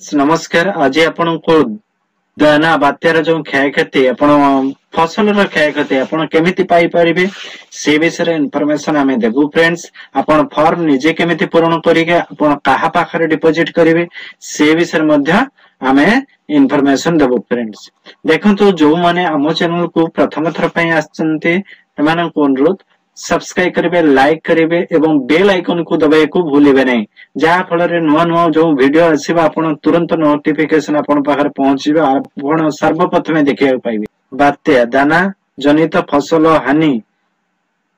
नमस्कार आज आपण को दाना बात्यार जो क्षयक्षति आपण फसलर क्षयक्षति आपण केमिति पाई परिबे से विषय इनफॉरमेशन हमें देबू फ्रेंड्स आपण फॉर्म निजे केमिति पूर्ण करिके आपण काहा पाखरे डिपॉजिट करिवे से विषय मध्य हमें इनफॉरमेशन देबू फ्रेंड्स देखंतु जो माने हम चैनल को प्रथम थर पई आछंती एमान को अनुरोध सब्सक्राइब करेंगे लाइक करेंगे एवं बेल आइकन को दबाए को भूलिबे नहीं जहाँ फल नुआ नुआ जो वीडियो आसीबा आपण तुरंत नोटिफिकेशन आपण पाखर पहुंचीबे आपण सर्वप्रथमे देखिया पाइबे बात्या दाना जनित फसल हानि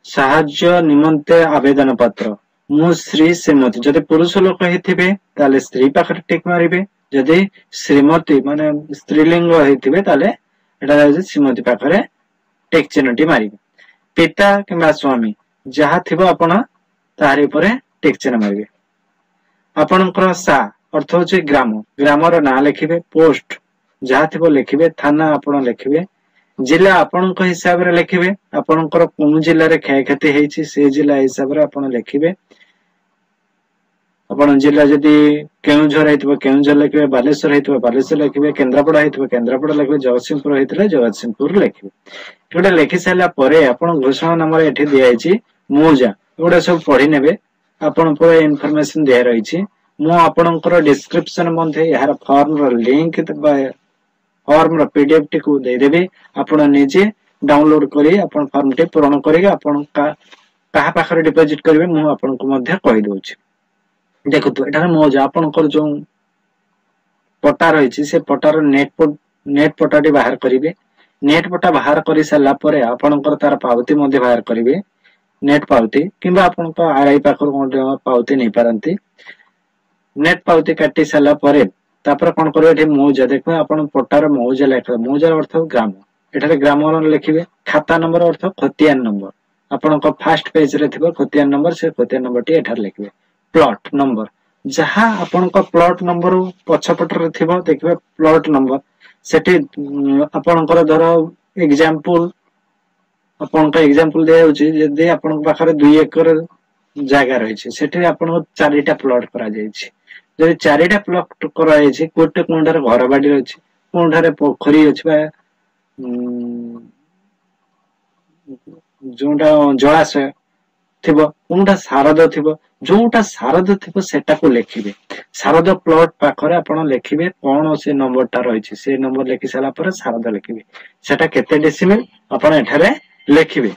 साहाय्य निमंते आवेदन पत्र मु श्री श्रीमती जदि पुरुष लोक हेथिबे ताले स्त्री पाखर टिक मारिबे जदि श्रीमती माने स्त्रीलिंग हेथिबे ताले एटा श्रीमती पाखरे टिक चिन्हटी मारिबे पिता किंबा स्वामी जहाँ थिबो आपण ताहारी परे टिक चिन्ह मारिबे आपणकर सा अर्थ होचे ग्राम ग्रामर ना लिखिबे पोस्ट जहाँ थिबो लिखिबे थाना आपण लिखिबे जिला आपणक हिसाब रे लिखिबे आपणकर कोन जिल्ला रे क्षयक्षति हेछि से जिला हिसाब रे आपण लिखिबे आपण जिला जदि केउझर हेतिबो केउझर लिखिबे बालेश्वर हेतिबो बालेश्वर लिखिबे केंद्रापड़ा हेतिबो केंद्रापड़ा लिखिबे जगतसिंहपुर हेतिले जगतसिंहपुर लिखिबे एटा लिखि साला परे आपण घोषणा नंबर एठी दिया हैछि मोजा एटा सब पढि नेबे आपण पूरा इन्फॉर्मेशन दिया रहिछि मु आपणकर डिस्क्रिप्शन मध्ये यार फॉर्म रो लिंक फॉर्म रो पीडीएफ टी को दे देबे आपण निजे डाउनलोड करी आपण फॉर्म टी पूर्ण करिके आपण कहा पाखरे डिपॉजिट करबे मु आपण को मध्ये कहि दोछि देखो एटा मोजा आपणकर जो पट्टा रहिछि से पट्टार नेट पट्टाटी बाहर करिवे नेट पट्टा बाहर करि साला परे आपणकर तार पावती मध्ये बाहर करिवे नेट पावती किंबा आपण तो आरआई पाखर कोन पावती नै पारंती नेट पावती काटी साला परे तापर कोन करबे एठी मौजा देखो आपण पट्टार मौजा लेखा मौजार अर्थ ग्राम एठारे ग्रामर लिखिबे खाता नंबर अर्थ खतियान नंबर आपण को फर्स्ट पेज रे थिबो खतियान नंबर से खतियान नंबर टी एठार लिखिबे प्लॉट नंबर जहाँ आपण को प्लॉट नंबर पछपटर रे थिबो देखबे प्लॉट नंबर सेठी आपणकर धर एग्जांपल आपण का एग्जांपल दे होची जदी आपण पाखरे 2 एकर जागा रही छै सेठी आपण चारिटा प्लॉट करा जाय छै जदी चारिटा प्लॉट करा जाय छै कोटे कोंडार घर बाडी रही छै कोंडारे पोखरी अछि बा जोंडा जलाशय थिबो कोनटा सारद थिबो जोटा सारद थिबो सेटा को लिखिबे सारद प्लॉट पाखरे आपण लिखिबे कोन से नंबरटा रही छै से नंबर लिखि साला पर सारद लिखिबे सेटा केते डेसिमल आपण एठारे लिखिबे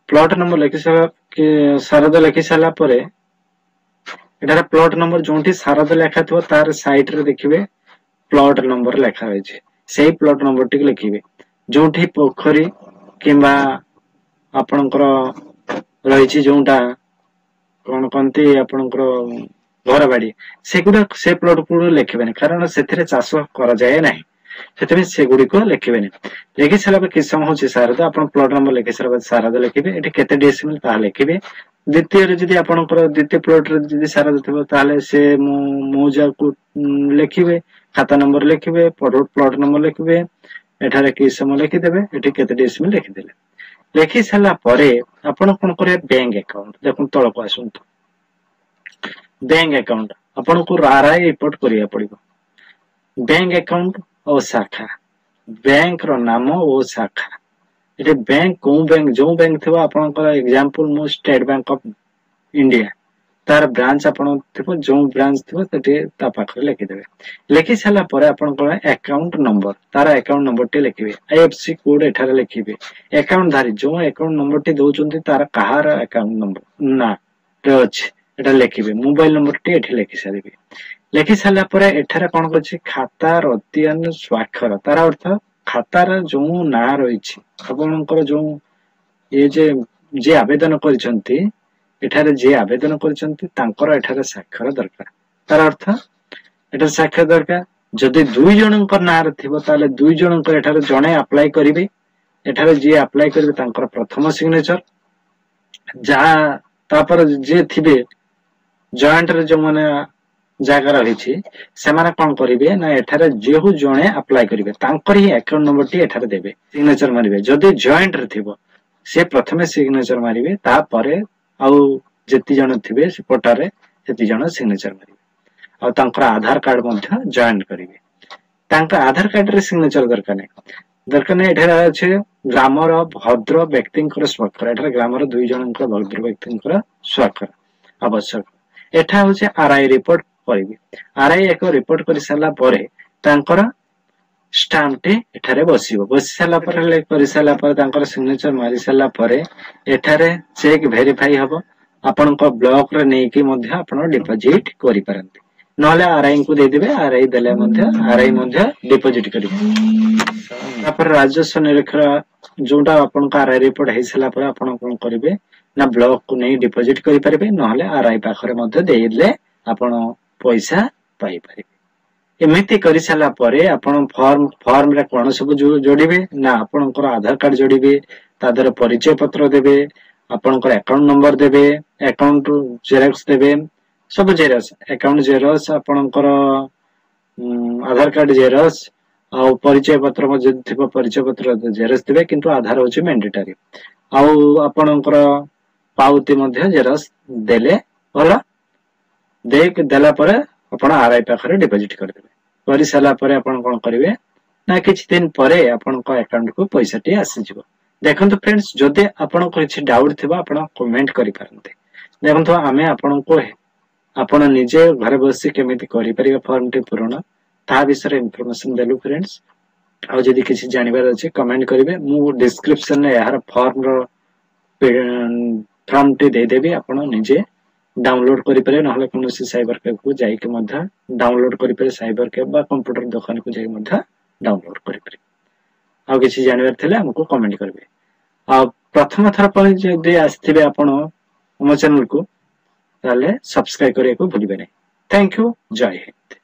प्लॉट नंबर लिखि साला कि सारद लिखि साला परे एटारे प्लॉट नंबर जोंठी सारद लेखा थो तार साइड रे देखिबे प्लॉट नंबर लेखा होय छै सेही प्लॉट नंबर टिक लिखिबे जोंठी पोखरी किंबा आपणकर रही छी जोंटा कोन कोनती आपणकर घर बाडी सेगुडा से प्लॉट को लिखिबे कारण सेथिरे चाष करा जाय नाही सेतबे से गुडी को लिखिबे नै लिखि साला पे किसम होची सारद आपण प्लॉट नंबर लिखि साला सारद लिखिबे एठी केते डेसिमल ता लिखिबे द्वितीय रे जदी आपणकर द्वितीय प्लॉट रे जदी सारद थिबो ताले से मौजा को लिखिबे खाता नंबर लिखिबे प्लॉट नंबर लिखिबे एठारे किसम लिखि देबे एठी केते डेसिमल लिखि देले लिखि साला परे आपण कोन करे बैंक अकाउंट देखु तळ को आसंतु बैंक अकाउंट आपण को आरआई रिपोर्ट करिया पड़िबो बैंक अकाउंट और शाखा बैंक रो नाम और शाखा एटे बैंक को बैंक जो बैंक थिबो आपनकर एग्जांपल मो स्टेट बैंक ऑफ इंडिया तार ब्रांच आपण थिबो जो ब्रांच थिबो तटे ता पाखरे लिखि देबे लिखि साला परे आपनकर अकाउंट नंबर तार अकाउंट नंबर टे लिखिबे आईएफएससी कोड एठारे लिखिबे अकाउंट धारी जो अकाउंट नंबर टे दोचंती तार कहार अकाउंट नंबर ना टच एटा लिखिबे मोबाइल नंबर टे एठी लिखि सारिबे लिखि साला परे एठारे कोन करछि खाता रतियन स्वाक्षर तार अर्थ खातार जो ना रही छी आपनकर जो ये जे आवेदन करिसंती एठारे जे आवेदन करिसंती तांकर एठारे स्वाक्षर दरकार तार अर्थ एठारे स्वाक्षर दरकार जदि दुई जनकर ना थिबो ताले दुई जनकर एठारे जणे अप्लाई करिवे एठारे जे अप्लाई करिवे तांकर प्रथम सिग्नेचर जा तापर जे थिबे जॉइंट रे जो माने ଜାଗା ରହିଛି ସେମାନେ କଣ କରିବେ ନା ଏଠାରେ ଯେଉଁ ଜଣେ ଆପ୍ଲାଏ କରିବେ ତାଙ୍କର ହିଁ ଆକାଉଣ୍ଟ ନମ୍ବରଟି ଏଠାରେ ଦେବେ ସିଗ୍ନେଚର ମାରିବେ ଯଦି ଜଏଣ୍ଟ ରେ ଥିବ ସେ ପ୍ରଥମେ ସିଗ୍ନେଚର ମାରିବେ ତାପରେ ଆଉ ଯେତେ ଜଣ ଥିବେ ସେ ପଟାରେ ସେତେ ଜଣ ସିଗ୍ନେଚର ମାରିବେ ଆଉ ତାଙ୍କର ଆଧାର କାର୍ଡ ମଧ୍ୟ ଜଏଣ୍ଟ କରିବେ ତାଙ୍କ ଆଧାର କାର୍ଡ ରେ ସିଗ୍ନେଚର ଦରକାର ନାହିଁ ଏଠାରେ ଅଛି ଗ୍ରାମର ଭଦ୍ର ବ୍ୟକ୍ତିଙ୍କର ସ୍ୱାକ୍ଷର ଏଠାରେ ଗ୍ରାମର 2 ଜଣଙ୍କର ଭଦ୍ର ବ୍ୟକ୍ତିଙ୍କର ସ୍ୱାକ୍ଷର ଆବଶ୍ୟକ ଏଠା ହଉଛି ଆରଆଇ ରିପୋର୍ଟ କରିବି ଆରଆଇ ଏକ ରିପୋର୍ଟ କରି ସାରିଲା ପରେ ତାଙ୍କର ଷ୍ଟାମ୍ପଟି ଏଠାରେ ବସି ସାରିଲା ପରେ କରି ସାରିଲା ପରେ ତାଙ୍କର ସିଗ୍ନେଚର ମାରି ସାରିଲା ପରେ ଏଠାରେ ଚେକ୍ ଭେରିଫାଇ ହବ ଆପଣଙ୍କ ବ୍ଲକ ରେ ନେଇକି ମଧ୍ୟ ଆପଣ ଡିପୋଜିଟ କରିପାରନ୍ତି ନହେଲେ ଆରଆଇ ଙ୍କୁ ଦେଇଦେବେ ଆରଆଇ ଦେଲେ ମଧ୍ୟ ଆରଆଇ ମଧ୍ୟ ଡିପୋଜିଟ କରିବେ ତାପରେ ରାଜସ୍ୱ ନିରୀକ୍ଷଣ ଯୋଉଟା ଆପଣଙ୍କ ଆରଆଇ ରିପୋର୍ଟ ହେଇସାରିଲା ପରେ ଆପଣ କଣ କରିବେ ନା ବ୍ଲକ କୁ ନେଇ ଡିପୋଜିଟ କରିପାରିବେ ନହେଲେ ଆରଆଇ ପାଖରେ ମଧ୍ୟ ଦେଇଦେଲେ ଆପଣ ପଇସା ପାଇପାରିବେ ଏମିତି କରି ସାରିଲା ପରେ ଆପଣ ଫର୍ମରେ କଣ ସବୁ ଯୋଡ଼ିବେ ନା ଆପଣଙ୍କର ଆଧାର କାର୍ଡ ଯୋଡ଼ିବେ ତା ଦେହରେ ପରିଚୟ ପତ୍ର ଦେବେ ଆପଣଙ୍କର ଆକାଉଣ୍ଟ ନମ୍ବର ଦେବେ ଆକାଉଣ୍ଟ ଜେରକ୍ସ ଦେବେ ସବୁ ଜେରକ୍ସ ଆକାଉଣ୍ଟ ଜେରକ୍ସ ଆପଣଙ୍କର ଆଧାର କାର୍ଡ ଜେରକ୍ସ ଆଉ ପରିଚୟ ପତ୍ର ଯଦି ଥିବ ପରିଚୟ ପତ୍ର ଜେରକ୍ସ ଦେବେ କିନ୍ତୁ ଆଧାର ହଉଛି ମ୍ୟାଣ୍ଡେଟୋରୀ ଆଉ ଆପଣଙ୍କର ପାଉତି ମଧ୍ୟ ଜେରକ୍ସ ଦେଲେ ଭଲ ଦେଲା ପରେ ଆପଣ ଆରଆଇ ପାଖରେ ଡିପୋଜିଟ କରିଦେବେ କରି ସାରିଲା ପରେ ଆପଣ କଣ କରିବେ ନା କିଛି ଦିନ ପରେ ଆପଣଙ୍କ ଆକାଉଣ୍ଟ କୁ ପଇସାଟି ଆସିଯିବ ଦେଖନ୍ତୁ ଫ୍ରେଣ୍ଡସ୍ ଯଦି ଆପଣଙ୍କ କିଛି ଡାଉଟ ଥିବ ଆପଣ କମେଣ୍ଟ କରିପାରନ୍ତି ଦେଖନ୍ତୁ ଆମେ ଆପଣଙ୍କୁ ଆପଣ ନିଜେ ଘରେ ବସି କେମିତି କରିପାରିବେ ଫର୍ମଟି ପୂରଣ ତା ବିଷୟରେ ଇନଫର୍ମେସନ ଦେଲୁ ଫ୍ରେଣ୍ଡସ୍ ଆଉ ଯଦି କିଛି ଜାଣିବାର ଅଛି କମେଣ୍ଟ କରିବେ ମୁଁ ଡିସ୍କ୍ରିପସନ ରେ ଏହାର ଫର୍ମଟି ଦେଇଦେବି ଆପଣ ନିଜେ डाउनलोड करिपारे नहले कोनोसी साइबर कैफे को जाइके मध्य डाउनलोड करिपारे साइबर कैफ बा कंप्यूटर दुकान को जाई मध्य डाउनलोड करिपारे आ किछि जानवर थिले हमको कमेंट करबे आ प्रथम थर पर जदि आस्थिबे आपण हम चैनल को ताले सब्सक्राइब करिया को भूलिबे नै थैंक यू जय हिंद।